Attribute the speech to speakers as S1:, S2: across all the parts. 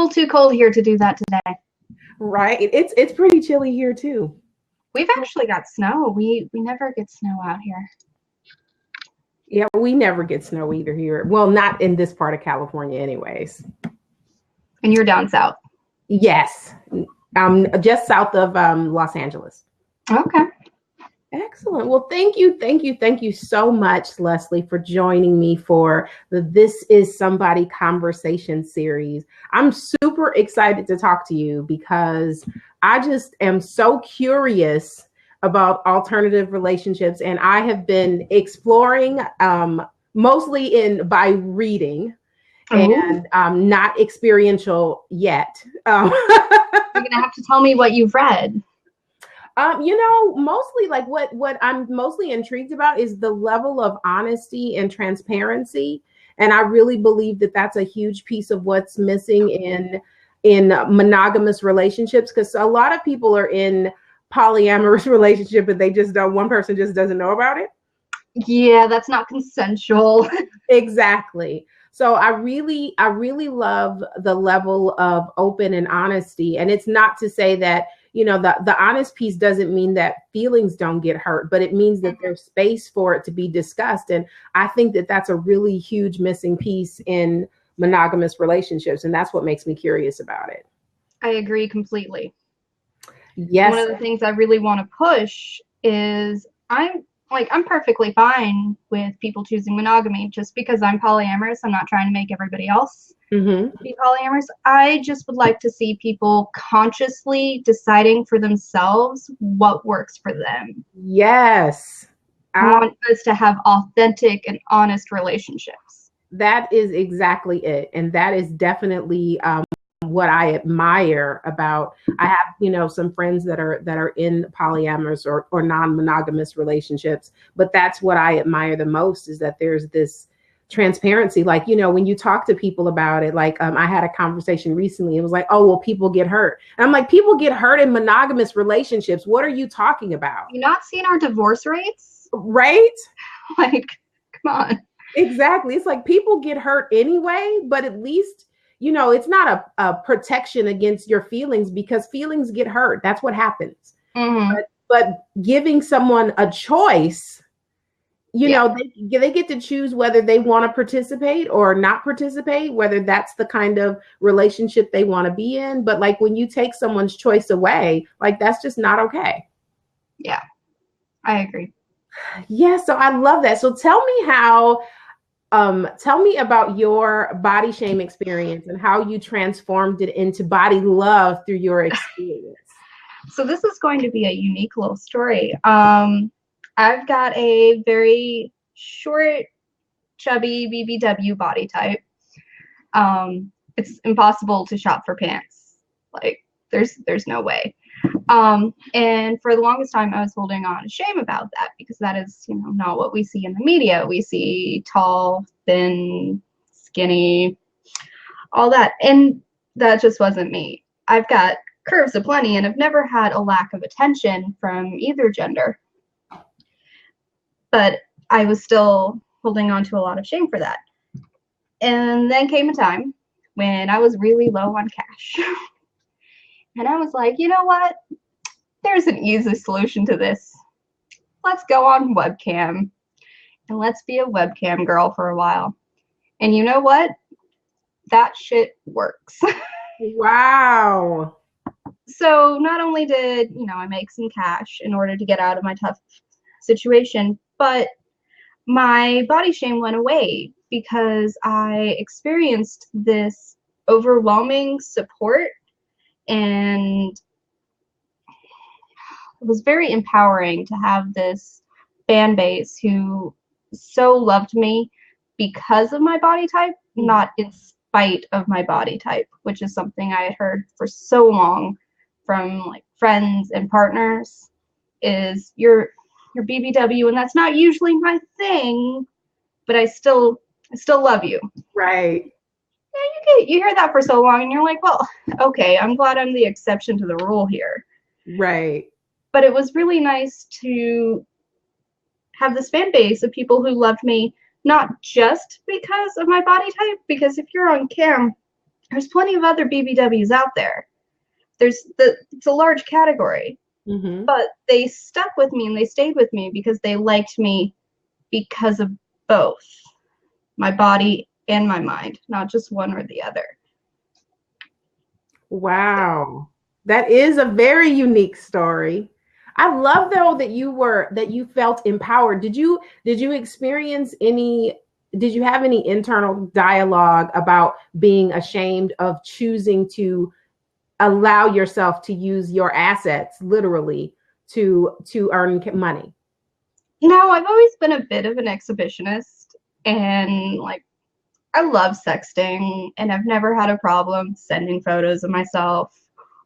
S1: little too cold here to do that today.
S2: Right. It's pretty chilly here too.
S1: We've actually got snow. We never get snow out here.
S2: Yeah, we never get snow either here. Well, not in this part of California anyways.
S1: And you're down south?
S2: Yes. Just south of Los Angeles.
S1: Okay.
S2: Excellent. Well, thank you so much, Leslie, for joining me for the This Is Somebody conversation series. I'm super excited to talk to you because I just am so curious about alternative relationships, and I have been exploring mostly by reading and not experiential yet.
S1: You're gonna have to tell me what you've read.
S2: Mostly like what I'm mostly intrigued about is the level of honesty and transparency. And I really believe that that's a huge piece of what's missing in monogamous relationships, because a lot of people are in polyamorous relationship, but one person just doesn't know about it.
S1: Yeah, that's not consensual.
S2: Exactly. So I really love the level of open and honesty. And it's not to say that, the honest piece doesn't mean that feelings don't get hurt, but it means that there's space for it to be discussed. And I think that that's a really huge missing piece in monogamous relationships. And that's what makes me curious about it.
S1: I agree completely.
S2: Yes.
S1: One of the things I really want to push is I'm perfectly fine with people choosing monogamy. Just because I'm polyamorous, I'm not trying to make everybody else be polyamorous. I just would like to see people consciously deciding for themselves what works for them.
S2: Yes.
S1: I want us to have authentic and honest relationships.
S2: That is exactly it. And that is definitely what I admire about, I have, some friends that are in polyamorous or non-monogamous relationships, but that's what I admire the most, is that there's this transparency. Like, when you talk to people about it, like I had a conversation recently, it was like, oh, well, people get hurt. And I'm like, people get hurt in monogamous relationships. What are you talking about?
S1: You not seeing our divorce rates?
S2: Right?
S1: Like, come on.
S2: Exactly. It's like people get hurt anyway, but at least, it's not a protection against your feelings, because feelings get hurt. That's what happens. But giving someone a choice, they get to choose whether they want to participate or not participate, whether that's the kind of relationship they want to be in. But like when you take someone's choice away, like that's just not okay.
S1: Yeah, I agree.
S2: Yeah, so I love that. So tell me about your body shame experience and how you transformed it into body love through your experience.
S1: So this is going to be a unique little story. I've got a very short, chubby BBW body type. It's impossible to shop for pants. Like, there's no way. And for the longest time, I was holding on to shame about that, because that is, not what we see in the media. We see tall, thin, skinny, all that. And that just wasn't me. I've got curves aplenty, and I've never had a lack of attention from either gender. But I was still holding on to a lot of shame for that. And then came a time when I was really low on cash. And I was like, you know what? There's an easy solution to this. Let's go on webcam. And let's be a webcam girl for a while. And you know what? That shit works.
S2: Wow.
S1: So not only did, I make some cash in order to get out of my tough situation, but my body shame went away because I experienced this overwhelming support, and it was very empowering to have this fan base who so loved me because of my body type, not in spite of my body type, which is something I had heard for so long from like friends and partners, is you're BBW, and that's not usually my thing, but I still love you.
S2: Right.
S1: Yeah, you hear that for so long, and you're like, well, okay, I'm glad I'm the exception to the rule here.
S2: Right.
S1: But it was really nice to have this fan base of people who loved me, not just because of my body type, because if you're on cam, there's plenty of other BBWs out there. It's a large category,
S2: Mm-hmm.
S1: but they stuck with me and they stayed with me because they liked me because of both my body and my mind, not just one or the other.
S2: Wow. That is a very unique story. I love though that you felt empowered. Did you experience any did you have any internal dialogue about being ashamed of choosing to allow yourself to use your assets literally to earn money?
S1: Now, I've always been a bit of an exhibitionist, and like I love sexting, and I've never had a problem sending photos of myself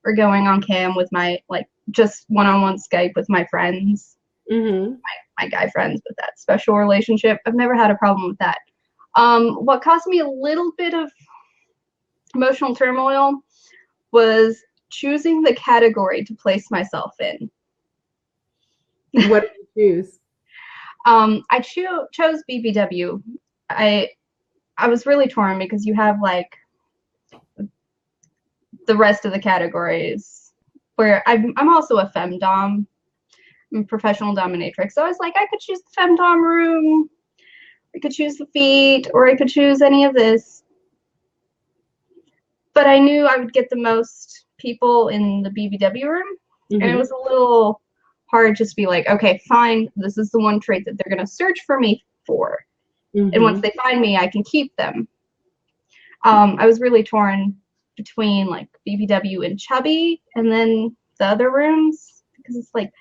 S1: or going on cam with my like just one-on-one Skype with my friends,
S2: Mm-hmm.
S1: my guy friends with that special relationship. I've never had a problem with that. What caused me a little bit of emotional turmoil was choosing the category to place myself in.
S2: What did you choose?
S1: I chose BBW. I was really torn because you have like the rest of the categories where I'm also a femdom, I'm a professional dominatrix. So I was like, I could choose the femdom room, I could choose the feet, or I could choose any of this. But I knew I would get the most people in the BBW room, and it
S2: Mm-hmm.
S1: was a little hard just to be like, okay, fine, this is the one trait that they're going to search for me for. And once
S2: Mm-hmm.
S1: they find me, I can keep them. I was really torn between like BBW and chubby, and then the other rooms because it's like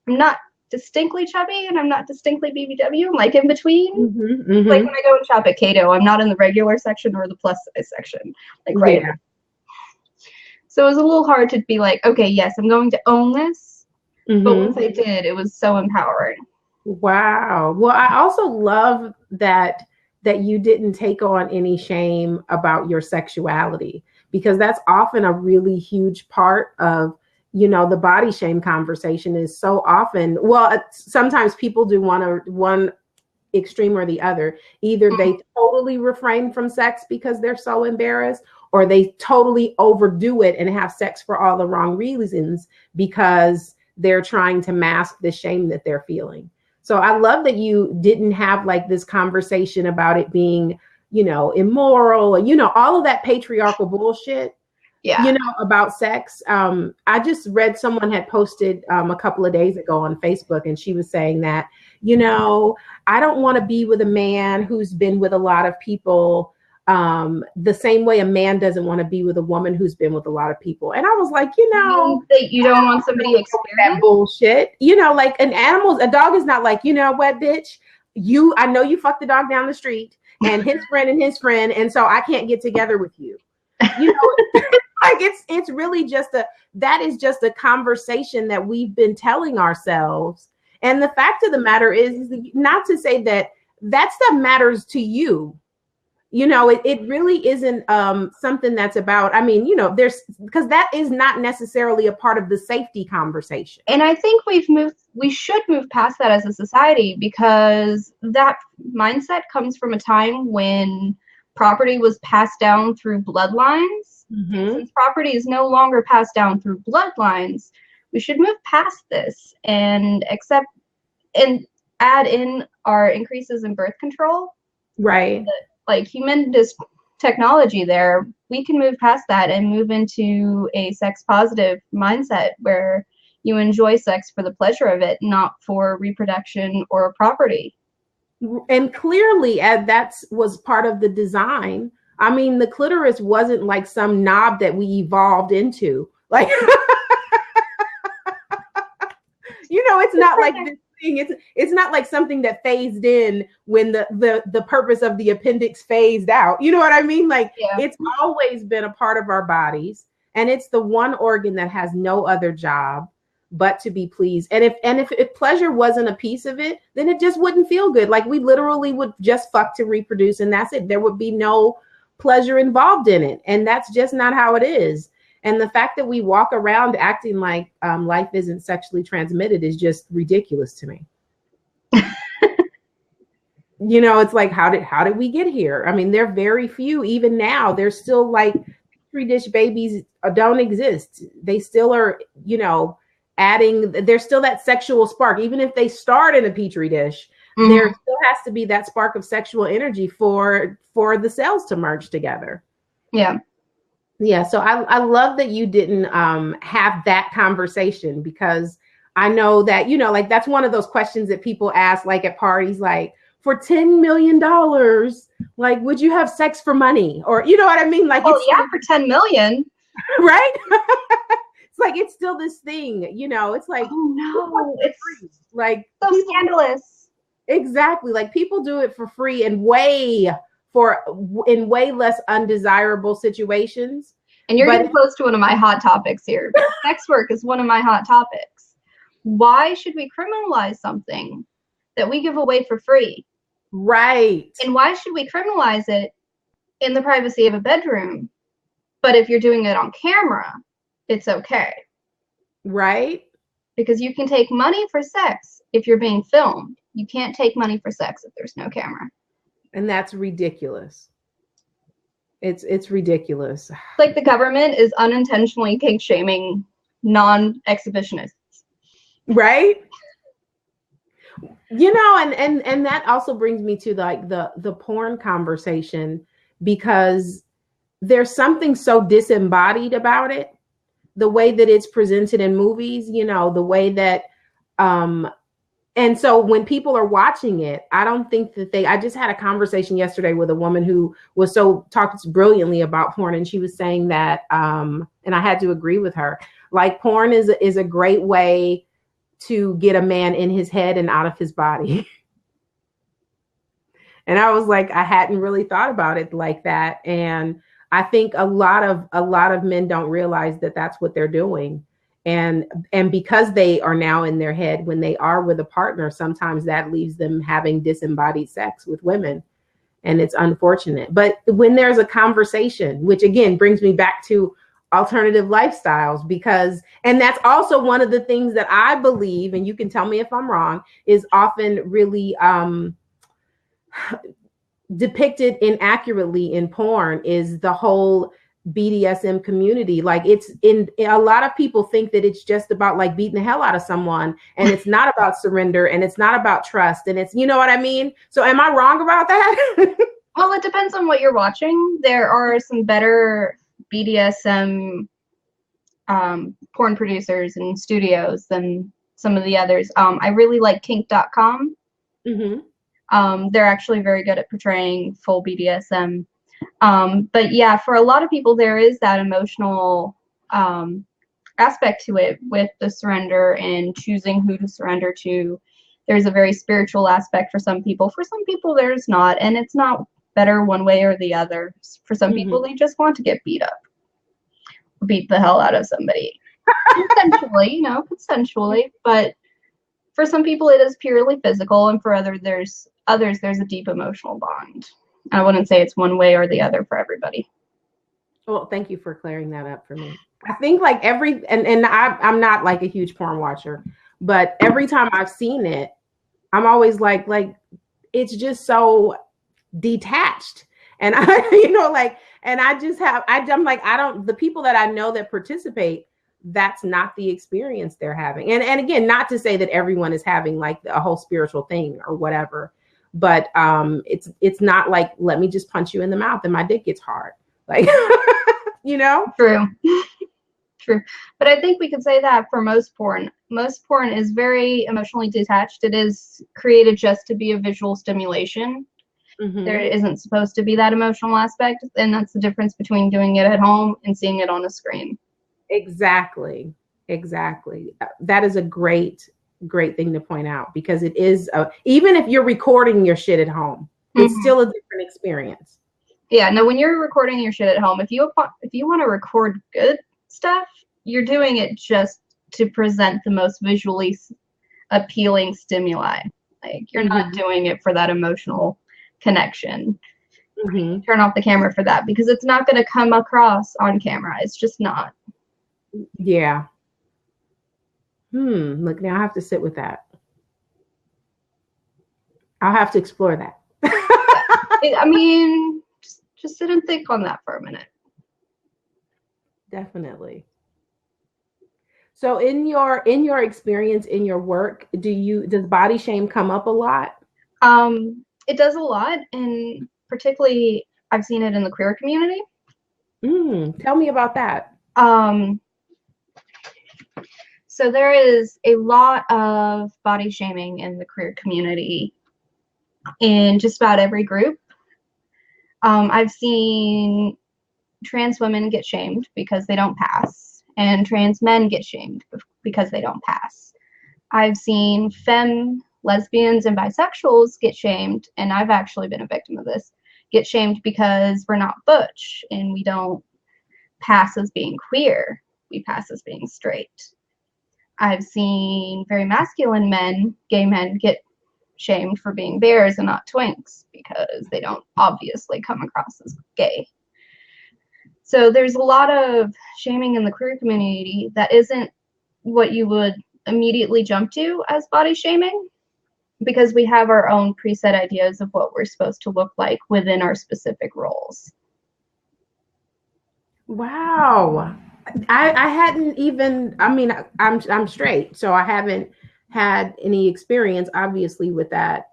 S1: I'm not distinctly chubby and I'm not distinctly BBW. I'm like in between.
S2: Mm-hmm.
S1: Like
S2: Mm-hmm.
S1: when I go and shop at Cato, I'm not in the regular section or the plus size section. Like right.
S2: Yeah.
S1: So it was a little hard to be like, okay, yes, I'm going to own this. But
S2: Mm-hmm.
S1: once I did, it was so empowering.
S2: Wow. Well, I also love that you didn't take on any shame about your sexuality, because that's often a really huge part of, the body shame conversation is so often, well, sometimes people do one extreme or the other. Either they totally refrain from sex because they're so embarrassed, or they totally overdo it and have sex for all the wrong reasons because they're trying to mask the shame that they're feeling. So I love that you didn't have like this conversation about it being, immoral, and all of that patriarchal bullshit.
S1: Yeah.
S2: About sex. I just read someone had posted a couple of days ago on Facebook, and she was saying that, I don't want to be with a man who's been with a lot of people, the same way a man doesn't want to be with a woman who's been with a lot of people. And I was like,
S1: that you don't want somebody
S2: that
S1: experienced
S2: bullshit. Like a dog is not like, what, bitch, I know you fucked the dog down the street and his friend and his friend, and so I can't get together with you. Like it's really that is just a conversation that we've been telling ourselves. And the fact of the matter is not to say that stuff matters to you. It really isn't something that's about, there's, because that is not necessarily a part of the safety conversation.
S1: And I think we should move past that as a society, because that mindset comes from a time when property was passed down through bloodlines.
S2: Mm-hmm.
S1: Since property is no longer passed down through bloodlines, we should move past this and accept and add in our increases in birth control.
S2: Right.
S1: Like humongous technology there, we can move past that and move into a sex positive mindset where you enjoy sex for the pleasure of it, not for reproduction or property.
S2: And clearly, that was part of the design. I mean, the clitoris wasn't like some knob that we evolved into. Like, it's not like this thing. It's not like something that phased in when the purpose of the appendix phased out. You know what I mean? Like,
S1: Yeah.
S2: It's always been a part of our bodies, and it's the one organ that has no other job but to be pleased. And if pleasure wasn't a piece of it, then it just wouldn't feel good. Like, we literally would just fuck to reproduce, and that's it. There would be no pleasure involved in it, and that's just not how it is. And the fact that we walk around acting like life isn't sexually transmitted is just ridiculous to me. you know, it's like, how did we get here? I mean, they're very few. Even now, there's still like petri dish babies don't exist. They still are, you know, adding. There's still that sexual spark, even if they start in a petri dish.
S1: Mm-hmm.
S2: There still has to be that spark of sexual energy for the cells to merge together.
S1: Yeah.
S2: Yeah. So I love that you didn't have that conversation, because I know that, you know, like that's one of those questions that people ask, like at parties, like, for $10 million, like, would you have sex for money? Or, you know what I mean? Like,
S1: oh yeah, for 10 million.
S2: Right? It's like, it's still this thing, you know, it's like,
S1: oh no, it's
S2: like
S1: so
S2: people,
S1: scandalous.
S2: exactly. Like people do it for free and in way less undesirable situations.
S1: And you're getting close to one of my hot topics here. Sex work is one of my hot topics. Why should we criminalize something that we give away for free?
S2: Right.
S1: And why should we criminalize it in the privacy of a bedroom? But if you're doing it on camera, it's okay.
S2: Right.
S1: Because you can take money for sex if you're being filmed. You can't take money for sex if there's no camera.
S2: And that's ridiculous. It's ridiculous.
S1: Like the government is unintentionally kink shaming non-exhibitionists.
S2: Right? You know, and that also brings me to like the porn conversation, because there's something so disembodied about it, the way that it's presented in movies, you know, the way that and so when people are watching it, I don't think that I just had a conversation yesterday with a woman who was talking brilliantly about porn, and she was saying that and I had to agree with her, like porn is a great way to get a man in his head and out of his body. And I was like, I hadn't really thought about it like that. And I think a lot of men don't realize that that's what they're doing. And because they are now in their head when they are with a partner, sometimes that leaves them having disembodied sex with women. And it's unfortunate. But when there's a conversation, which again brings me back to alternative lifestyles, and that's also one of the things that I believe, and you can tell me if I'm wrong, is often really depicted inaccurately in porn, is the whole BDSM community. Like it's in a lot of people think that it's just about like beating the hell out of someone, and it's not about surrender, and it's not about trust, and it's, you know what I mean? So am I wrong about that?
S1: Well, it depends on what you're watching. There are some better BDSM porn producers and studios than some of the others. I really like kink.com.
S2: Mm-hmm.
S1: They're actually very good at portraying full BDSM. But yeah, for a lot of people, there is that emotional aspect to it with the surrender and choosing who to surrender to. There's a very spiritual aspect for some people. For some people, there's not. And it's not better one way or the other. For some people, they just want to get beat up. Beat the hell out of somebody. Consensually. But for some people, it is purely physical. And for others, there's a deep emotional bond. I wouldn't say it's one way or the other for everybody.
S2: Well, thank you for clearing that up for me. I think like I'm not like a huge porn watcher, but every time I've seen it, I'm always like it's just so detached. And I'm like, the people that I know that participate, that's not the experience they're having. And again, not to say that everyone is having like a whole spiritual thing or whatever, but it's not like, let me just punch you in the mouth and my dick gets hard. Like, you know?
S1: True. But I think we could say that for most porn. Most porn is very emotionally detached. It is created just to be a visual stimulation. Mm-hmm. There isn't supposed to be that emotional aspect. And that's the difference between doing it at home and seeing it on a screen.
S2: Exactly. That is a great thing to point out, because it is, even if you're recording your shit at home, it's still a different experience.
S1: Yeah, no, when you're recording your shit at home, if you want to record good stuff, you're doing it just to present the most visually appealing stimuli. Like, you're not doing it for that emotional connection. Turn off the camera for that, because it's not going to come across on camera. It's just not.
S2: Yeah. Look, now I have to sit with that. I'll have to explore that.
S1: I mean, just sit and think on that for a minute.
S2: Definitely. So in your experience in your work, does body shame come up a lot?
S1: It does a lot, and particularly I've seen it in the queer community.
S2: Tell me about that.
S1: Um, so there is a lot of body shaming in the queer community in just about every group. I've seen trans women get shamed because they don't pass, and trans men get shamed because they don't pass. I've seen femme lesbians and bisexuals get shamed, and I've actually been a victim of this, get shamed because we're not butch and we don't pass as being queer. We pass as being straight. I've seen very masculine men, gay men, get shamed for being bears and not twinks because they don't obviously come across as gay. So there's a lot of shaming in the queer community that isn't what you would immediately jump to as body shaming, because we have our own preset ideas of what we're supposed to look like within our specific roles.
S2: Wow. I hadn't even, I mean, I'm straight, so I haven't had any experience obviously with that.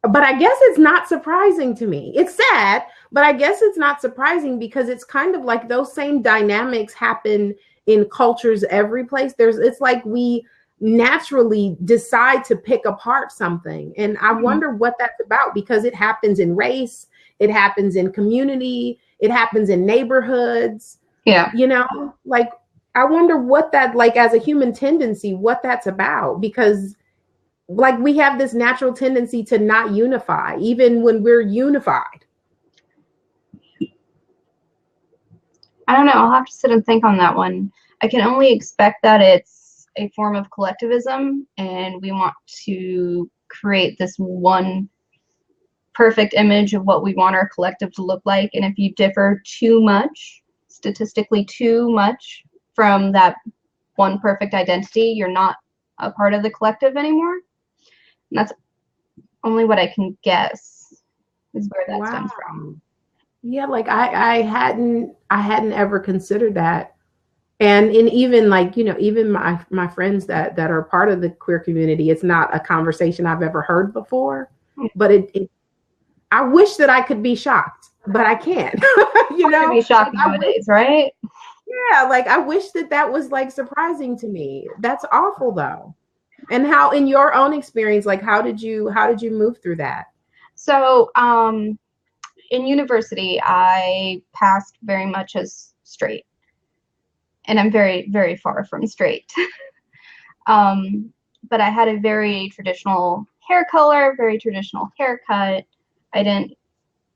S2: But I guess it's not surprising to me. It's sad, but I guess it's not surprising because it's kind of like those same dynamics happen in cultures every place. It's like we naturally decide to pick apart something. And I wonder what that's about, because it happens in race, it happens in community, it happens in neighborhoods.
S1: Yeah.
S2: You know, like I wonder what that, like as a human tendency, what that's about, because like we have this natural tendency to not unify, even when we're unified.
S1: I don't know. I'll have to sit and think on that one. I can only expect that it's a form of collectivism, and we want to create this one perfect image of what we want our collective to look like. And if you differ too much, statistically too much, from that one perfect identity, you're not a part of the collective anymore. And that's only what I can guess is where that stems from.
S2: Yeah, like I hadn't ever considered that. And in even like, you know, even my friends that are part of the queer community, it's not a conversation I've ever heard before. But I wish that I could be shocked, but I can't. You know,
S1: be shocked nowadays, right?
S2: Yeah, like I wish that was like surprising to me. That's awful though. And how, in your own experience, like how did you move through that?
S1: So, in university, I passed very much as straight, and I'm very, very far from straight. But I had a very traditional hair color, very traditional haircut. I didn't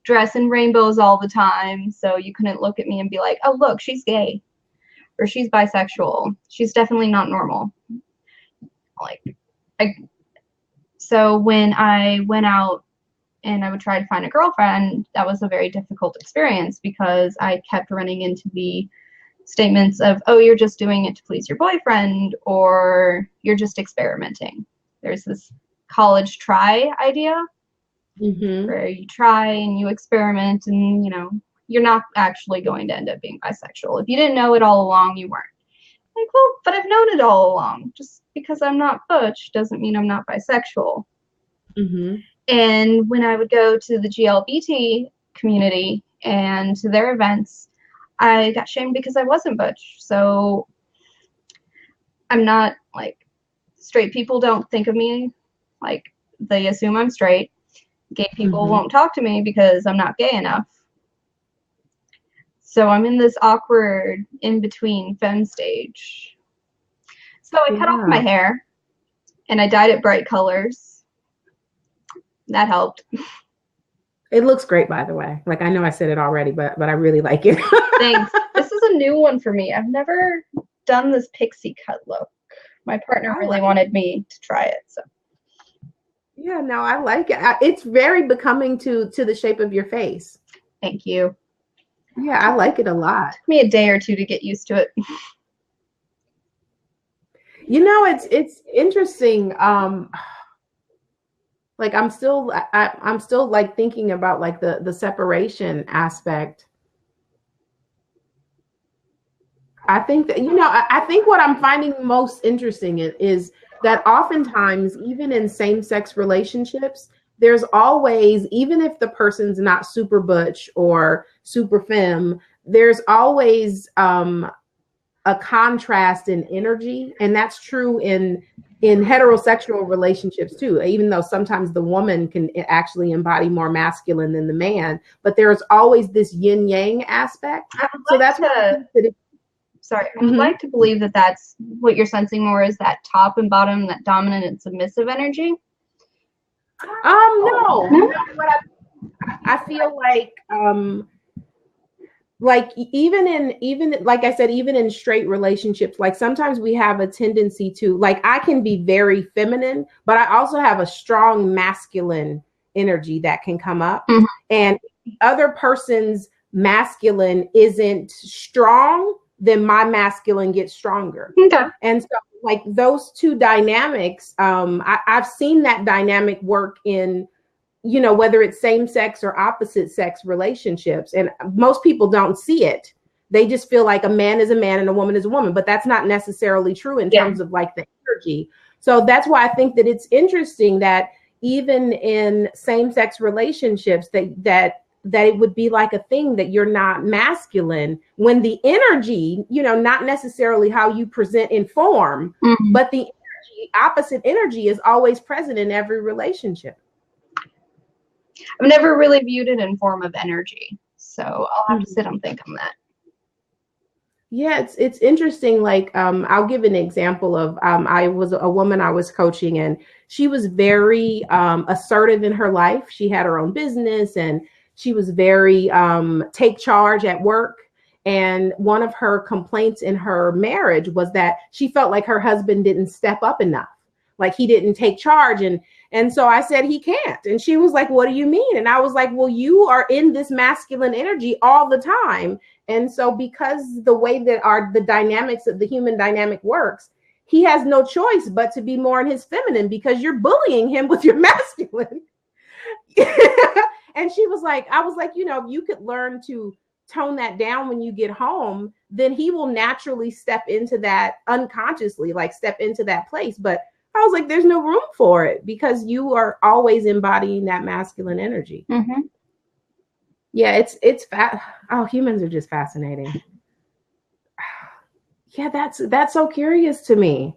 S1: dress in rainbows all the time, so you couldn't look at me and be like, oh, look, she's gay, or she's bisexual. She's definitely not normal. So when I went out and I would try to find a girlfriend, that was a very difficult experience because I kept running into the statements of, oh, you're just doing it to please your boyfriend, or you're just experimenting. There's this college try idea where you try and you experiment, and you know, you're not actually going to end up being bisexual. If you didn't know it all along, you weren't. Like, well, but I've known it all along. Just because I'm not butch doesn't mean I'm not bisexual. And when I would go to the GLBT community and to their events, I got shamed because I wasn't butch. So I'm not, like, straight people don't think of me like, they assume I'm straight. Gay people won't talk to me because I'm not gay enough. So I'm in this awkward in-between femme stage. So I cut off my hair and I dyed it bright colors. That helped.
S2: It looks great, by the way. Like, I know I said it already, but I really like it.
S1: Thanks. This is a new one for me. I've never done this pixie cut look. My partner really wanted me to try it. So
S2: yeah, no, I like it. It's very becoming to the shape of your face.
S1: Thank you.
S2: Yeah, I like it a lot.
S1: It took me a day or two to get used to it.
S2: You know, it's interesting. Like I'm still like thinking about like the separation aspect. I think that, I think what I'm finding most interesting is that oftentimes, even in same-sex relationships, there's always, even if the person's not super butch or super femme, there's always a contrast in energy, and that's true in heterosexual relationships too. Even though sometimes the woman can actually embody more masculine than the man, but there's always this yin yang aspect. So that's why I think that
S1: I would like to believe that that's what you're sensing more, is that top and bottom, that dominant and submissive energy.
S2: No. What I feel like even like I said, even in straight relationships, like sometimes we have a tendency to, like, I can be very feminine, but I also have a strong masculine energy that can come up. Mm-hmm. And if the other person's masculine isn't strong, then my masculine gets stronger. Okay. And so like those two dynamics, I've seen that dynamic work in, whether it's same sex or opposite sex relationships. And most people don't see it. They just feel like a man is a man and a woman is a woman, but that's not necessarily true in terms of like the energy. So that's why I think that it's interesting that even in same sex relationships that it would be like a thing that you're not masculine, when the energy, not necessarily how you present in form, mm-hmm. but the energy, opposite energy is always present in every relationship.
S1: I've never really viewed it in form of energy, so I'll have to sit and think on that.
S2: Yeah, it's interesting. Like, I'll give an example of, I was a woman I was coaching, and she was very assertive in her life. She had her own business, and she was very take charge at work. And one of her complaints in her marriage was that she felt like her husband didn't step up enough. Like he didn't take charge. And so I said, he can't. And she was like, what do you mean? And I was like, well, you are in this masculine energy all the time. And so because the way that the dynamics of the human dynamic works, he has no choice but to be more in his feminine, because you're bullying him with your masculine. And she was like, I was like, if you could learn to tone that down when you get home, then he will naturally step into that unconsciously, like step into that place. But I was like, there's no room for it, because you are always embodying that masculine energy. Mm-hmm. Yeah, it's humans are just fascinating. Yeah, that's so curious to me,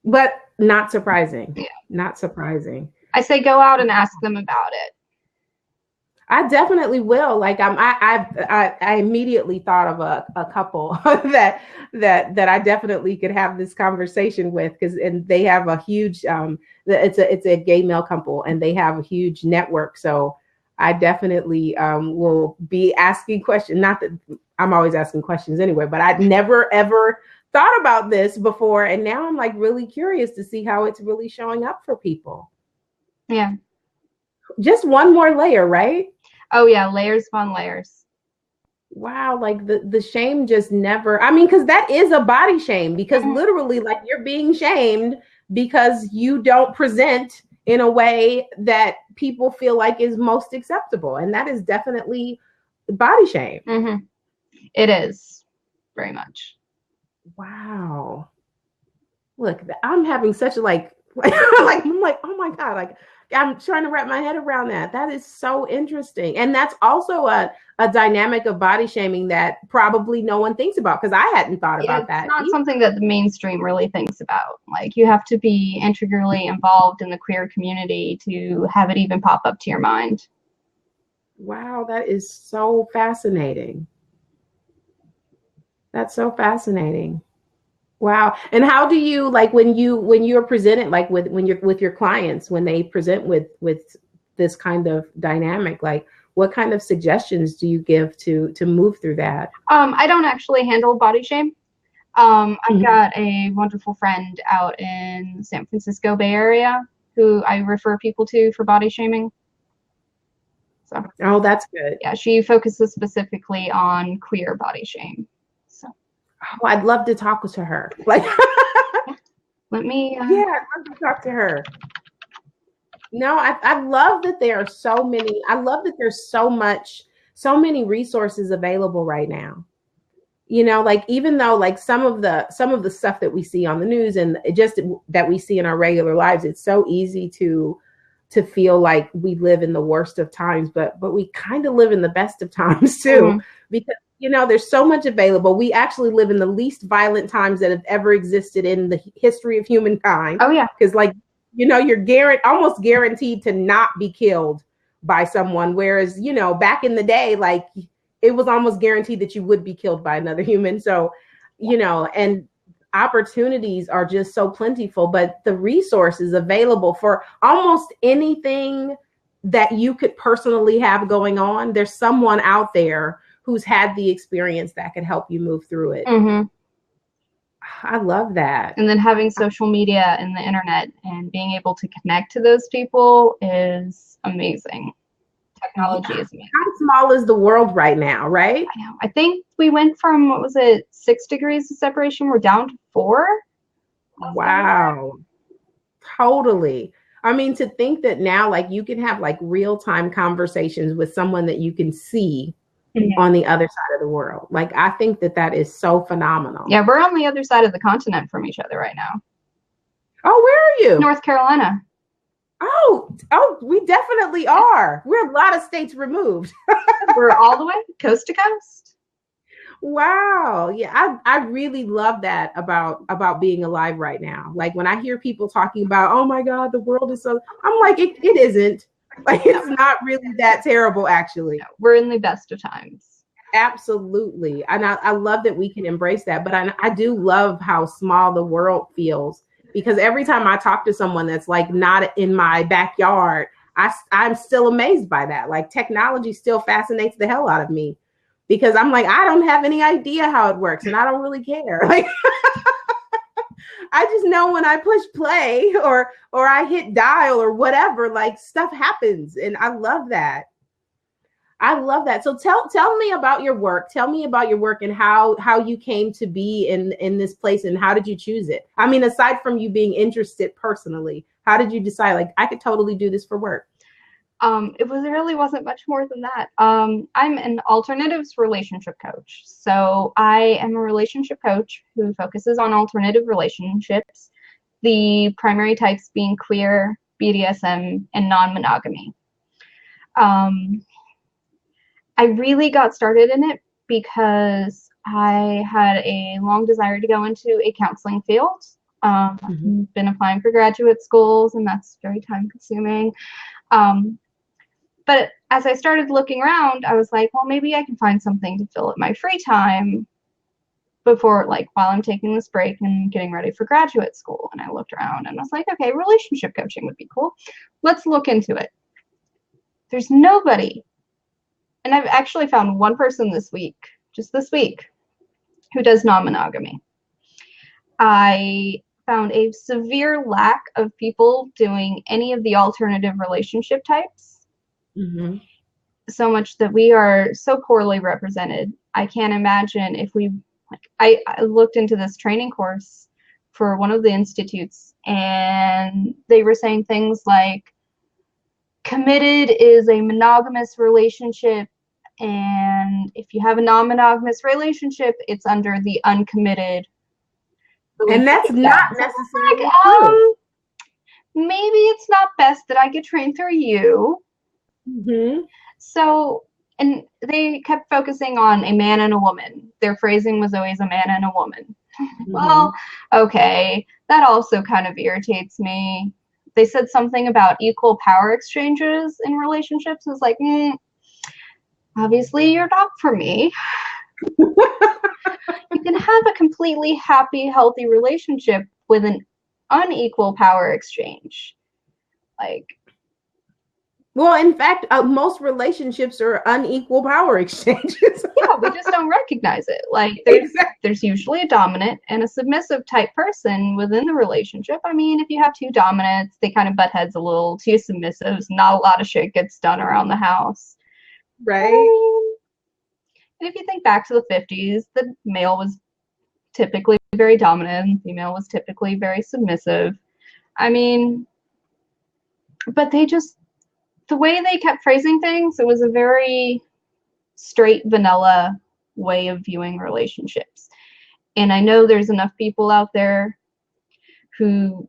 S2: but not surprising. Yeah. Not surprising.
S1: I say go out and ask them about it.
S2: I definitely will. Like I immediately thought of a couple that I definitely could have this conversation with, and they have a huge it's a gay male couple, and they have a huge network. So I definitely will be asking questions. Not that I'm always asking questions anyway, but I'd never ever thought about this before, and now I'm like really curious to see how it's really showing up for people.
S1: Yeah.
S2: Just one more layer, right?
S1: Oh yeah, layers upon layers.
S2: Wow, like the shame just never, because that is a body shame, because literally, like, you're being shamed because you don't present in a way that people feel like is most acceptable. And that is definitely body shame.
S1: Mm-hmm. It is, very much.
S2: Wow. Look, I'm having such I'm like, oh my God, like, I'm trying to wrap my head around that. That is so interesting. And that's also a dynamic of body shaming that probably no one thinks about, because I hadn't thought about that.
S1: It's not something that the mainstream really thinks about. Like, you have to be integrally involved in the queer community to have it even pop up to your mind.
S2: Wow, that is so fascinating. That's so fascinating. Wow. And how do you, like, when you're presented, like when you're with your clients, when they present with this kind of dynamic, like, what kind of suggestions do you give to move through that?
S1: I don't actually handle body shame. I've got a wonderful friend out in San Francisco Bay Area who I refer people to for body shaming. So.
S2: Oh, that's good.
S1: Yeah, she focuses specifically on queer body shame.
S2: Oh, I'd love to talk to her. Like,
S1: let me.
S2: Yeah, I'd love to talk to her. No, I love that there are so many. I love that there's so many resources available right now. Like even though like some of the stuff that we see on the news and just that we see in our regular lives, it's so easy to feel like we live in the worst of times, but we kind of live in the best of times too, because there's so much available. We actually live in the least violent times that have ever existed in the history of humankind.
S1: Oh yeah.
S2: Because like you're almost guaranteed to not be killed by someone, whereas back in the day, like it was almost guaranteed that you would be killed by another human. So and opportunities are just so plentiful, but the resources available for almost anything that you could personally have going on, there's someone out there who's had the experience that could help you move through it.
S1: Mm-hmm.
S2: I love that.
S1: And then having social media and the internet and being able to connect to those people is amazing. Technology is amazing.
S2: How small is the world right now, right?
S1: I know. I think we went from, what was it, 6 degrees of separation? We're down to 4.
S2: Wow. Totally. I mean, to think that now, like, you can have like real-time conversations with someone that you can see on the other side of the world. Like, I think that is so phenomenal.
S1: Yeah, we're on the other side of the continent from each other right now.
S2: Oh, where are you?
S1: North Carolina.
S2: Oh, we definitely are. We're a lot of states removed.
S1: We're all the way coast to coast.
S2: Wow. Yeah, I really love that about being alive right now. Like when I hear people talking about, oh my God, the world is so, I'm like, it isn't. Like it's not really that terrible, actually.
S1: No, we're in the best of times.
S2: Absolutely. And I love that we can embrace that. But I do love how small the world feels. Because every time I talk to someone that's like not in my backyard, I'm still amazed by that. Like technology still fascinates the hell out of me because I'm like, I don't have any idea how it works and I don't really care. Like I just know when I push play or I hit dial or whatever, like stuff happens. And I love that. I love that. So tell me about your work. Tell me about your work and how you came to be in this place and how did you choose it? I mean, aside from you being interested personally, how did you decide like I could totally do this for work?
S1: It really wasn't much more than that. I'm an alternatives relationship coach. So I am a relationship coach who focuses on alternative relationships, the primary types being queer, BDSM, and non-monogamy. I really got started in it because I had a long desire to go into a counseling field. I've been applying for graduate schools, and that's very time consuming. But as I started looking around, I was like, well, maybe I can find something to fill up my free time before, like, while I'm taking this break and getting ready for graduate school. And I looked around and I was like, okay, relationship coaching would be cool. Let's look into it. There's nobody. And I've actually found one person this week, just this week, who does non-monogamy. I found a severe lack of people doing any of the alternative relationship types. So much that we are so poorly represented. I can't imagine if we, like, I looked into this training course for one of the institutes, and they were saying things like, committed is a monogamous relationship, and if you have a non-monogamous relationship, it's under the uncommitted.
S2: And that's not necessarily true.
S1: Maybe it's not best that I get trained through you. So, and they kept focusing on a man and a woman. Their phrasing was always a man and a woman. Well, okay, that also kind of irritates me. They said something about equal power exchanges in relationships. I was like, obviously you're not for me. You can have a completely happy, healthy relationship with an unequal power exchange. Like,
S2: well, in fact, most relationships are unequal power exchanges.
S1: Yeah, we just don't recognize it. Like, there's usually a dominant and a submissive type person within the relationship. I mean, if you have two dominants, they kind of butt heads a little. Two submissives, not a lot of shit gets done around the house.
S2: Right.
S1: And if you think back to the 50s, the male was typically very dominant and the female was typically very submissive. I mean, but the way they kept phrasing things, it was a very straight vanilla way of viewing relationships. And I know there's enough people out there who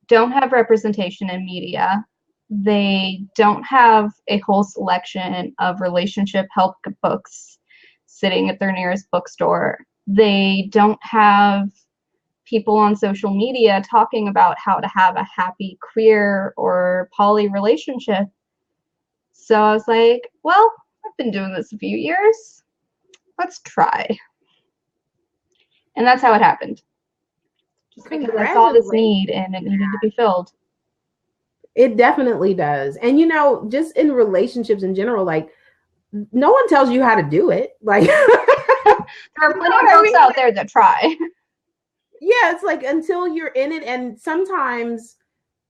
S1: don't have representation in media. They don't have a whole selection of relationship help books sitting at their nearest bookstore. They don't have people on social media talking about how to have a happy queer or poly relationship. So I was like, well, I've been doing this a few years. Let's try. And that's how it happened. Just because I saw this need and it needed to be filled.
S2: It definitely does. And, you know, just in relationships in general, like, no one tells you how to do it. Like,
S1: there are plenty of folks out there that try.
S2: Yeah, it's like until you're in it, and sometimes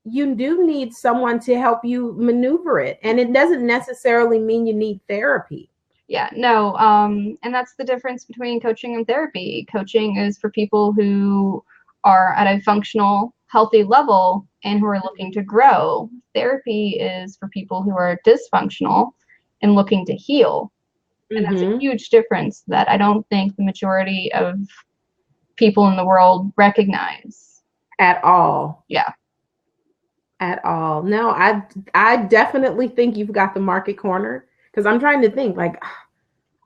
S2: you do need someone to help you maneuver it. And it doesn't necessarily mean you need therapy.
S1: Yeah, no. And that's the difference between coaching and therapy. Coaching is for people who are at a functional, healthy level and who are looking to grow. Therapy is for people who are dysfunctional and looking to heal. And that's a huge difference that I don't think the majority of people in the world recognize.
S2: At all.
S1: Yeah.
S2: At all. No, I definitely think you've got the market cornered, because I'm trying to think, like,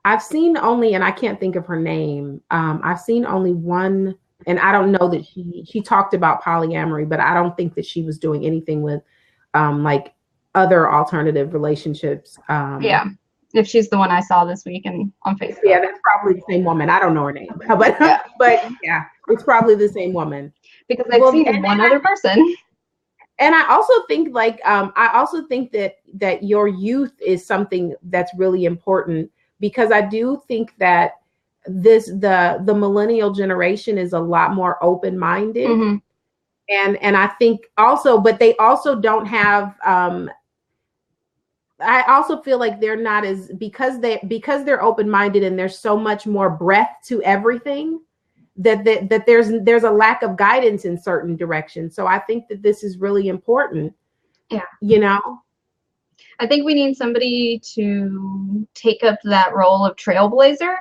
S2: I've seen only, and I can't think of her name. I've seen only one, and I don't know that she talked about polyamory, but I don't think that she was doing anything with like other alternative relationships.
S1: Yeah. If she's the one I saw this week and on Facebook.
S2: Yeah, that's probably the same woman. I don't know her name, but yeah. But yeah, it's probably the same woman.
S1: Because I've seen one other person.
S2: And I also think, like, I also think that your youth is something that's really important, because I do think that the millennial generation is a lot more open-minded. And I think also, but they also don't have, I also feel like they're not as, because they're open-minded and there's so much more breadth to everything, that there's a lack of guidance in certain directions. So I think that this is really important.
S1: Yeah.
S2: You know?
S1: I think we need somebody to take up that role of trailblazer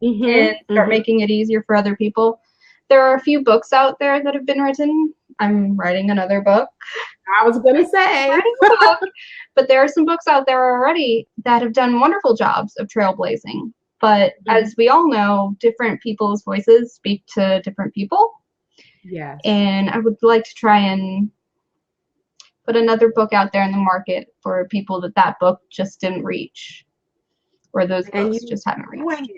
S1: and start making it easier for other people. There are a few books out there that have been written. I'm writing another book.
S2: I was going to say.
S1: But there are some books out there already that have done wonderful jobs of trailblazing. But as we all know, different people's voices speak to different people.
S2: Yes.
S1: And I would like to try and put another book out there in the market for people that book just didn't reach, or those books just haven't reached.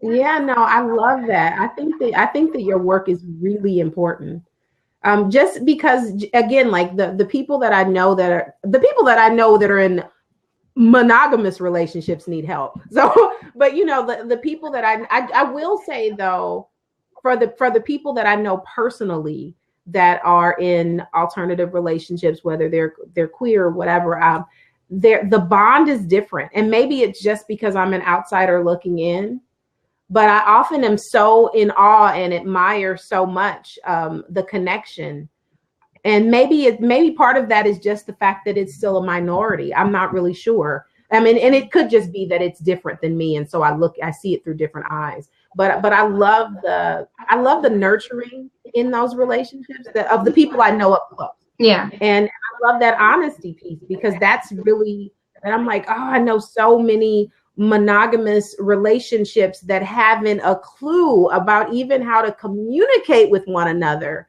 S2: Yeah, no, I love that. I think that your work is really important. Just because, again, like the people that I know that are in monogamous relationships need help. So, but you know, the people that I will say though, for the people that I know personally that are in alternative relationships, whether they're queer or whatever, the bond is different. And maybe it's just because I'm an outsider looking in, but I often am so in awe and admire so much the connection. And maybe part of that is just the fact that it's still a minority. I'm not really sure. I mean, and it could just be that it's different than me, and so I see it through different eyes. But I love the nurturing in those relationships of the people I know up close.
S1: Yeah.
S2: And I love that honesty piece, because that's really, and I'm like, oh, I know so many monogamous relationships that haven't a clue about even how to communicate with one another.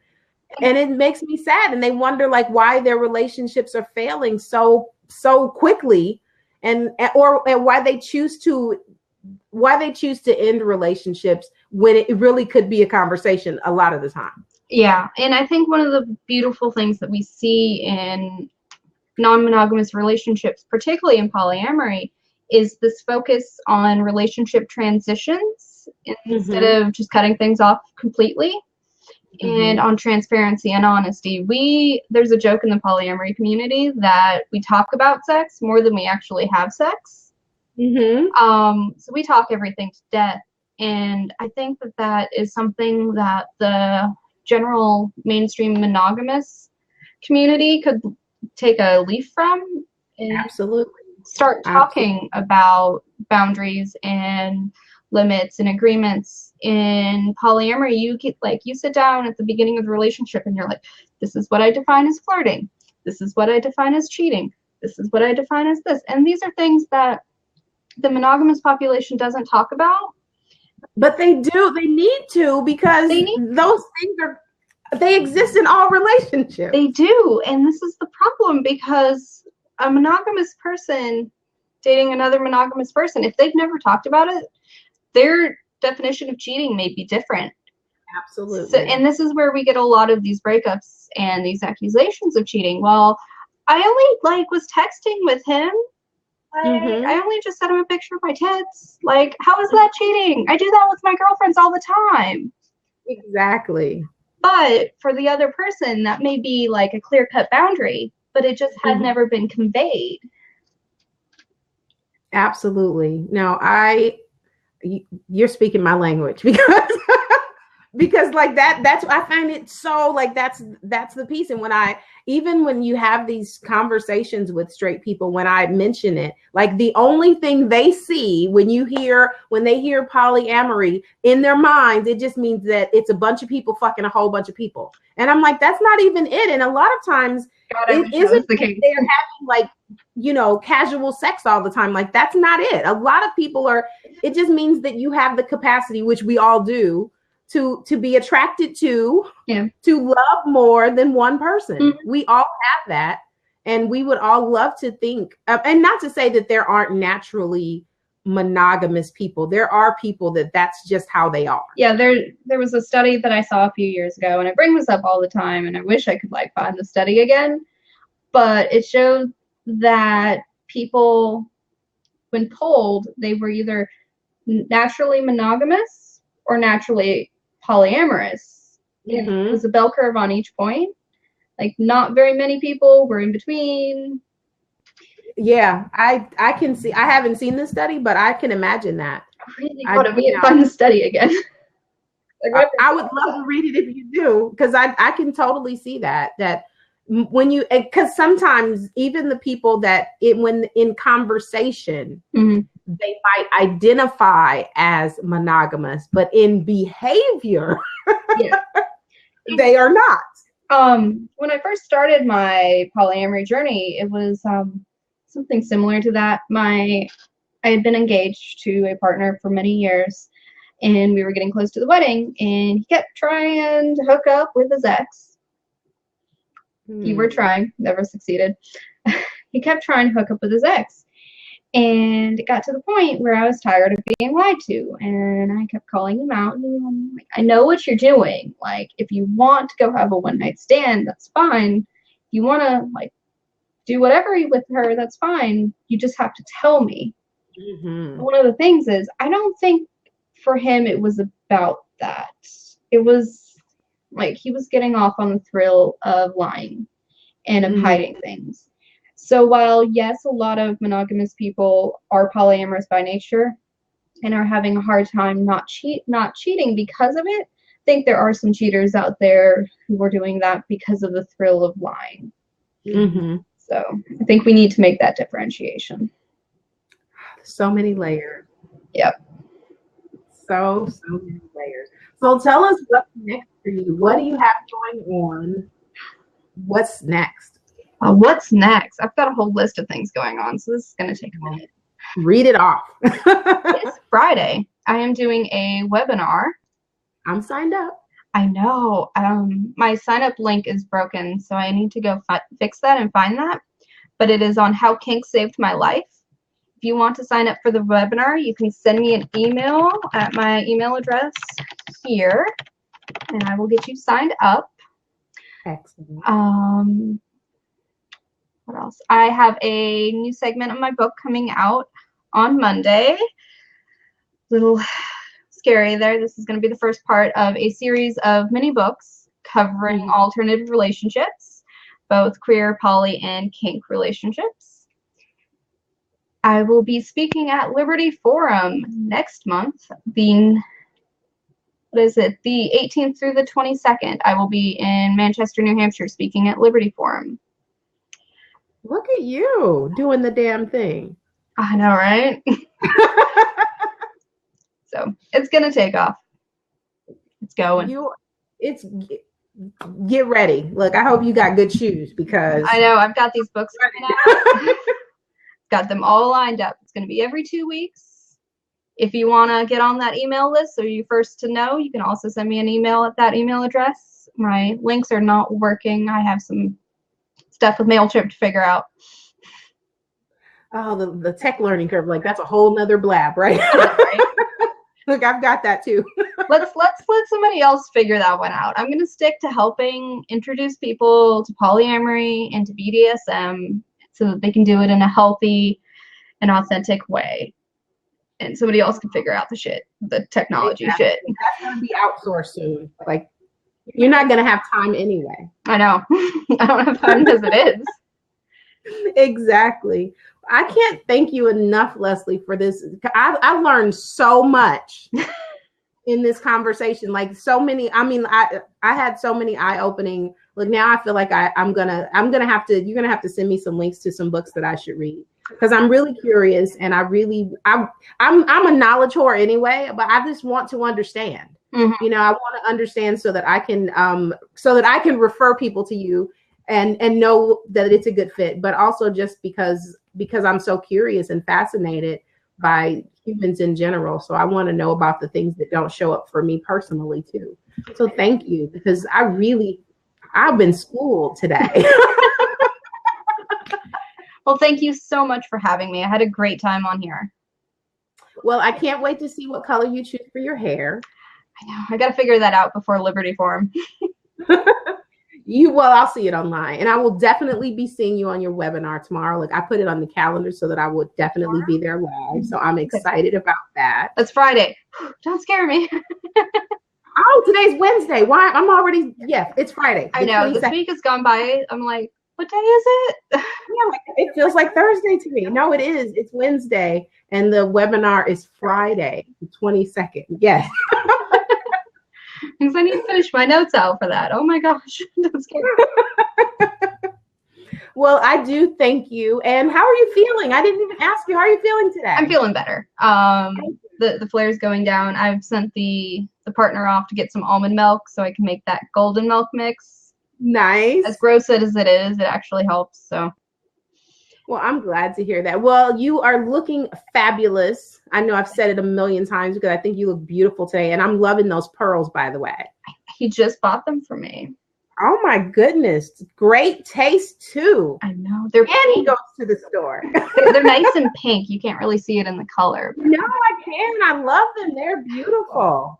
S2: And it makes me sad. And they wonder, like, why their relationships are failing so quickly, and why they choose to end relationships when it really could be a conversation a lot of the time.
S1: Yeah. And I think one of the beautiful things that we see in non-monogamous relationships, particularly in polyamory, is this focus on relationship transitions instead of just cutting things off completely. And on transparency and honesty. There's a joke in the polyamory community that we talk about sex more than we actually have sex. So we talk everything to death. And I think that is something that the general mainstream monogamous community could take a leaf from and
S2: Absolutely.
S1: start
S2: Absolutely.
S1: talking about boundaries and limits and agreements. In polyamory, you sit down at the beginning of the relationship and you're like, this is what I define as flirting, this is what I define as cheating, this is what I define as this. And these are things that the monogamous population doesn't talk about.
S2: But they do, they need to, because those things they exist in all relationships.
S1: They do, and this is the problem, because a monogamous person dating another monogamous person, if they've never talked about it, their definition of cheating may be different.
S2: Absolutely.
S1: So, and this is where we get a lot of these breakups and these accusations of cheating. Well, I only was texting with him. I only just sent him a picture of my tits. How is that cheating? I do that with my girlfriends all the time.
S2: Exactly.
S1: But for the other person, that may be a clear-cut boundary, but it just had never been conveyed.
S2: Absolutely. Now, you're speaking my language, because that's I find it so that's the piece. And when you have these conversations with straight people, when I mention it, the only thing they see when they hear polyamory in their minds, it just means that it's a bunch of people fucking a whole bunch of people. And I'm like, that's not even it. And a lot of times it isn't the case. They're having casual sex all the time. That's not it. A lot of people it just means that you have the capacity, which we all do, to be attracted to love more than one person. We all have that, and we would all love to think, and not to say that there aren't naturally monogamous people. There are people that's just how they are.
S1: Yeah, there was a study that I saw a few years ago, and I bring this up all the time, and I wish I could find the study again, but it showed that people, when polled, they were either naturally monogamous or naturally polyamorous. It was a bell curve on each point. Not very many people were in between.
S2: Yeah, I can see. I haven't seen the study, but I can imagine that.
S1: I really want to find the study again.
S2: I would love to read it if you do, because I can totally see that when you, because sometimes even the people that when in conversation, they might identify as monogamous, but in behavior, they are not.
S1: When I first started my polyamory journey, it was something similar to that. I had been engaged to a partner for many years, and we were getting close to the wedding, and he kept trying to hook up with his ex. He were trying, never succeeded. He kept trying to hook up with his ex. And it got to the point where I was tired of being lied to. And I kept calling him out. And I'm like, I know what you're doing. If you want to go have a one-night stand, that's fine. If you want to, do whatever with her, that's fine. You just have to tell me. One of the things is, I don't think for him it was about that. It was he was getting off on the thrill of lying and of hiding things. So while, yes, a lot of monogamous people are polyamorous by nature and are having a hard time not cheating because of it, I think there are some cheaters out there who are doing that because of the thrill of lying. So I think we need to make that differentiation.
S2: So many layers.
S1: Yep.
S2: So many layers. So tell us what's next for you. What do you have going on? What's next?
S1: What's next? I've got a whole list of things going on, so this is going to take a minute.
S2: Read it off.
S1: It's Friday. I am doing a webinar.
S2: I'm signed up.
S1: I know. My sign-up link is broken, so I need to go fix that and find that. But it is on How Kink Saved My Life. If you want to sign up for the webinar, you can send me an email at my email address here, and I will get you signed up.
S2: Excellent.
S1: What else? I have a new segment of my book coming out on Monday. Little scary there. This is going to be the first part of a series of mini books covering alternative relationships, both queer, poly, and kink relationships. I will be speaking at Liberty Forum next month, what is it? The 18th through the 22nd, I will be in Manchester, New Hampshire, speaking at Liberty Forum.
S2: Look at you doing the damn thing.
S1: I know, right? So it's gonna take off. It's going.
S2: Get ready. Look, I hope you got good shoes because
S1: I know I've got these books coming out. Got them all lined up. It's gonna be every 2 weeks. If you want to get on that email list so you're first to know, you can also send me an email at that email address. My links are not working. I have some stuff with MailChimp to figure out.
S2: Oh, the tech learning curve, like that's a whole nother blab, right?
S1: Right?
S2: Look, I've got that too.
S1: Let's let somebody else figure that one out. I'm gonna stick to helping introduce people to polyamory and to BDSM so that they can do it in a healthy and authentic way. And somebody else can figure out the technology shit.
S2: That's gonna be outsourced soon. Like you're not gonna have time anyway.
S1: I know. I don't have time as it is.
S2: Exactly. I can't thank you enough, Leslee, for this. I learned so much in this conversation. Like so many. I mean, I had so many eye-opening. Like now, I feel like I'm gonna have to. You're gonna have to send me some links to some books that I should read because I'm really curious and I'm a knowledge whore anyway. But I just want to understand.
S1: Mm-hmm.
S2: You know, I want to understand so that I can refer people to you. And know that it's a good fit, but also just because I'm so curious and fascinated by humans in general. So I want to know about the things that don't show up for me personally too. So thank you, because I've been schooled today.
S1: Well, thank you so much for having me. I had a great time on here.
S2: Well, I can't wait to see what color you choose for your hair.
S1: I know. I got to figure that out before Liberty Forum.
S2: I'll see it online, and I will definitely be seeing you on your webinar tomorrow. Like I put it on the calendar so that I would definitely be there live. So I'm excited about that.
S1: That's Friday. Don't scare me.
S2: Oh, today's Wednesday. Why? It's Friday.
S1: I know.
S2: 22nd.
S1: This week has gone by. I'm like, what day is it?
S2: Yeah, it feels like Thursday to me. No, it is. It's Wednesday, and the webinar is Friday, the 22nd. Yes.
S1: Because I need to finish my notes out for that. Oh my gosh. Don't scare me.
S2: Well, I do thank you. And how are you feeling? I didn't even ask you. How are you feeling today?
S1: I'm feeling better. The flare's going down. I've sent the partner off to get some almond milk so I can make that golden milk mix.
S2: Nice.
S1: As gross as it is, it actually helps. So.
S2: Well, I'm glad to hear that. Well, you are looking fabulous. I know I've said it a million times because I think you look beautiful today. And I'm loving those pearls, by the way.
S1: He just bought them for me.
S2: Oh, my goodness. Great taste, too.
S1: I know. They're
S2: and
S1: pink.
S2: He goes to the store.
S1: They're nice and pink. You can't really see it in the color.
S2: No, I can. I love them. They're beautiful.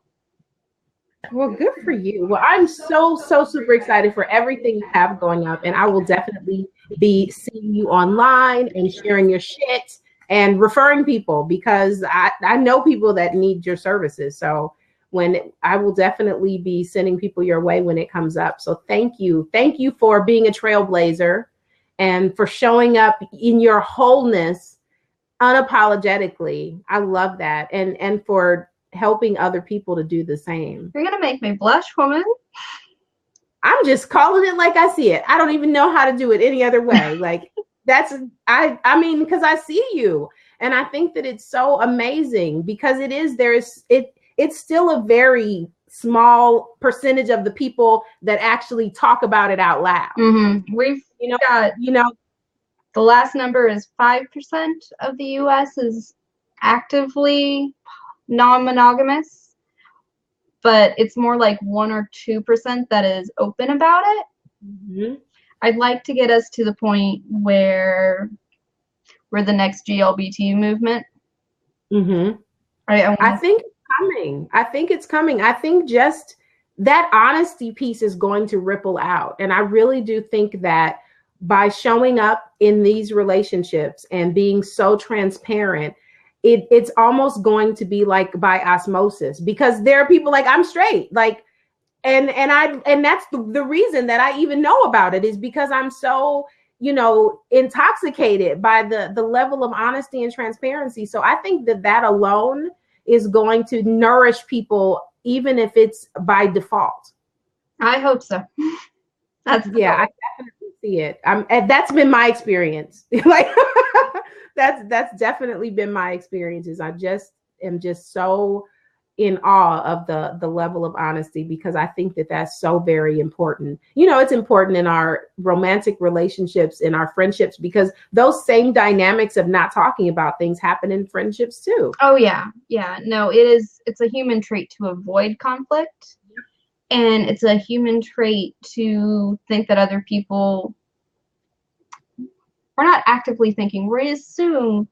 S2: Well, good for you. Well, I'm so super excited for everything you have going up. And I will definitely be seeing you online and sharing your shit and referring people because I know people that need your services. So I will definitely be sending people your way when it comes up. So thank you. Thank you for being a trailblazer and for showing up in your wholeness unapologetically. I love that. And for helping other people to do the same.
S1: You're going to make me blush, woman.
S2: I'm just calling it like I see it. I don't even know how to do it any other way. Like I mean, because I see you and I think that it's so amazing because it's still a very small percentage of the people that actually talk about it out loud.
S1: Mm-hmm. We've got, the last number is 5% of the US is actively non-monogamous, but it's more like 1 or 2% that is open about it.
S2: Mm-hmm.
S1: I'd like to get us to the point where we're the next GLBT movement.
S2: Mm-hmm. I think it's coming. I think just that honesty piece is going to ripple out. And I really do think that by showing up in these relationships and being so transparent, it's almost going to be like by osmosis because there are people like I'm straight, like, and that's the reason that I even know about it is because I'm so, intoxicated by the level of honesty and transparency. So I think that alone is going to nourish people even if it's by default.
S1: I hope so. That's
S2: yeah, I definitely see it. And that's been my experience. Like that's definitely been my experiences. I just am just so in awe of the level of honesty, because I think that that's so very important. It's important in our romantic relationships, in our friendships, because those same dynamics of not talking about things happen in friendships too.
S1: Oh yeah. No, it's a human trait to avoid conflict. And it's a human trait to think that other people, we're not actively thinking, we assume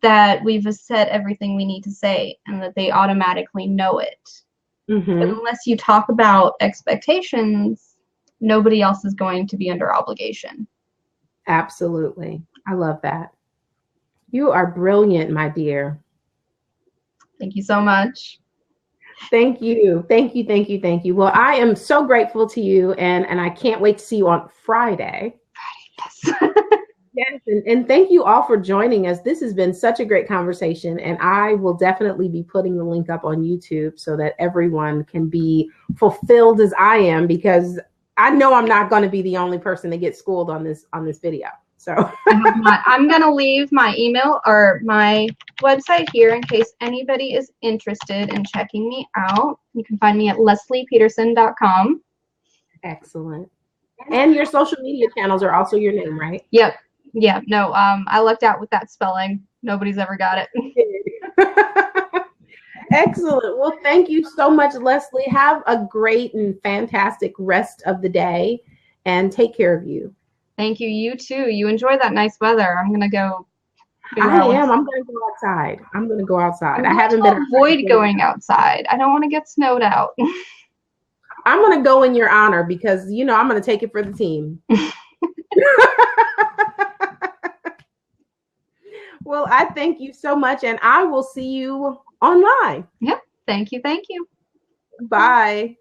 S1: that we've said everything we need to say and that they automatically know it.
S2: Mm-hmm.
S1: But unless you talk about expectations, nobody else is going to be under obligation.
S2: Absolutely. I love that. You are brilliant, my dear.
S1: Thank you so much.
S2: Thank you. Thank you. Thank you. Thank you. Well, I am so grateful to you, and I can't wait to see you on Friday.
S1: Yes.
S2: Yes, and thank you all for joining us. This has been such a great conversation, and I will definitely be putting the link up on YouTube so that everyone can be fulfilled as I am, because I know I'm not going to be the only person to get schooled on this video. So
S1: I'm going to leave my email or my website here in case anybody is interested in checking me out. You can find me at LesleePetersen.com.
S2: Excellent. And your social media channels are also your name, right?
S1: Yep. Yeah. No, I lucked out with that spelling. Nobody's ever got it.
S2: Excellent. Well, thank you so much, Leslee. Have a great and fantastic rest of the day, and take care of you.
S1: Thank you. You too. You enjoy that nice weather. I'm going to go.
S2: I am. I'm going to go outside. I haven't been.
S1: Avoid going outside. I don't want to get snowed out.
S2: I'm going to go in your honor because, I'm going to take it for the team. Well, I thank you so much, and I will see you online.
S1: Yep. Thank you. Thank you.
S2: Bye.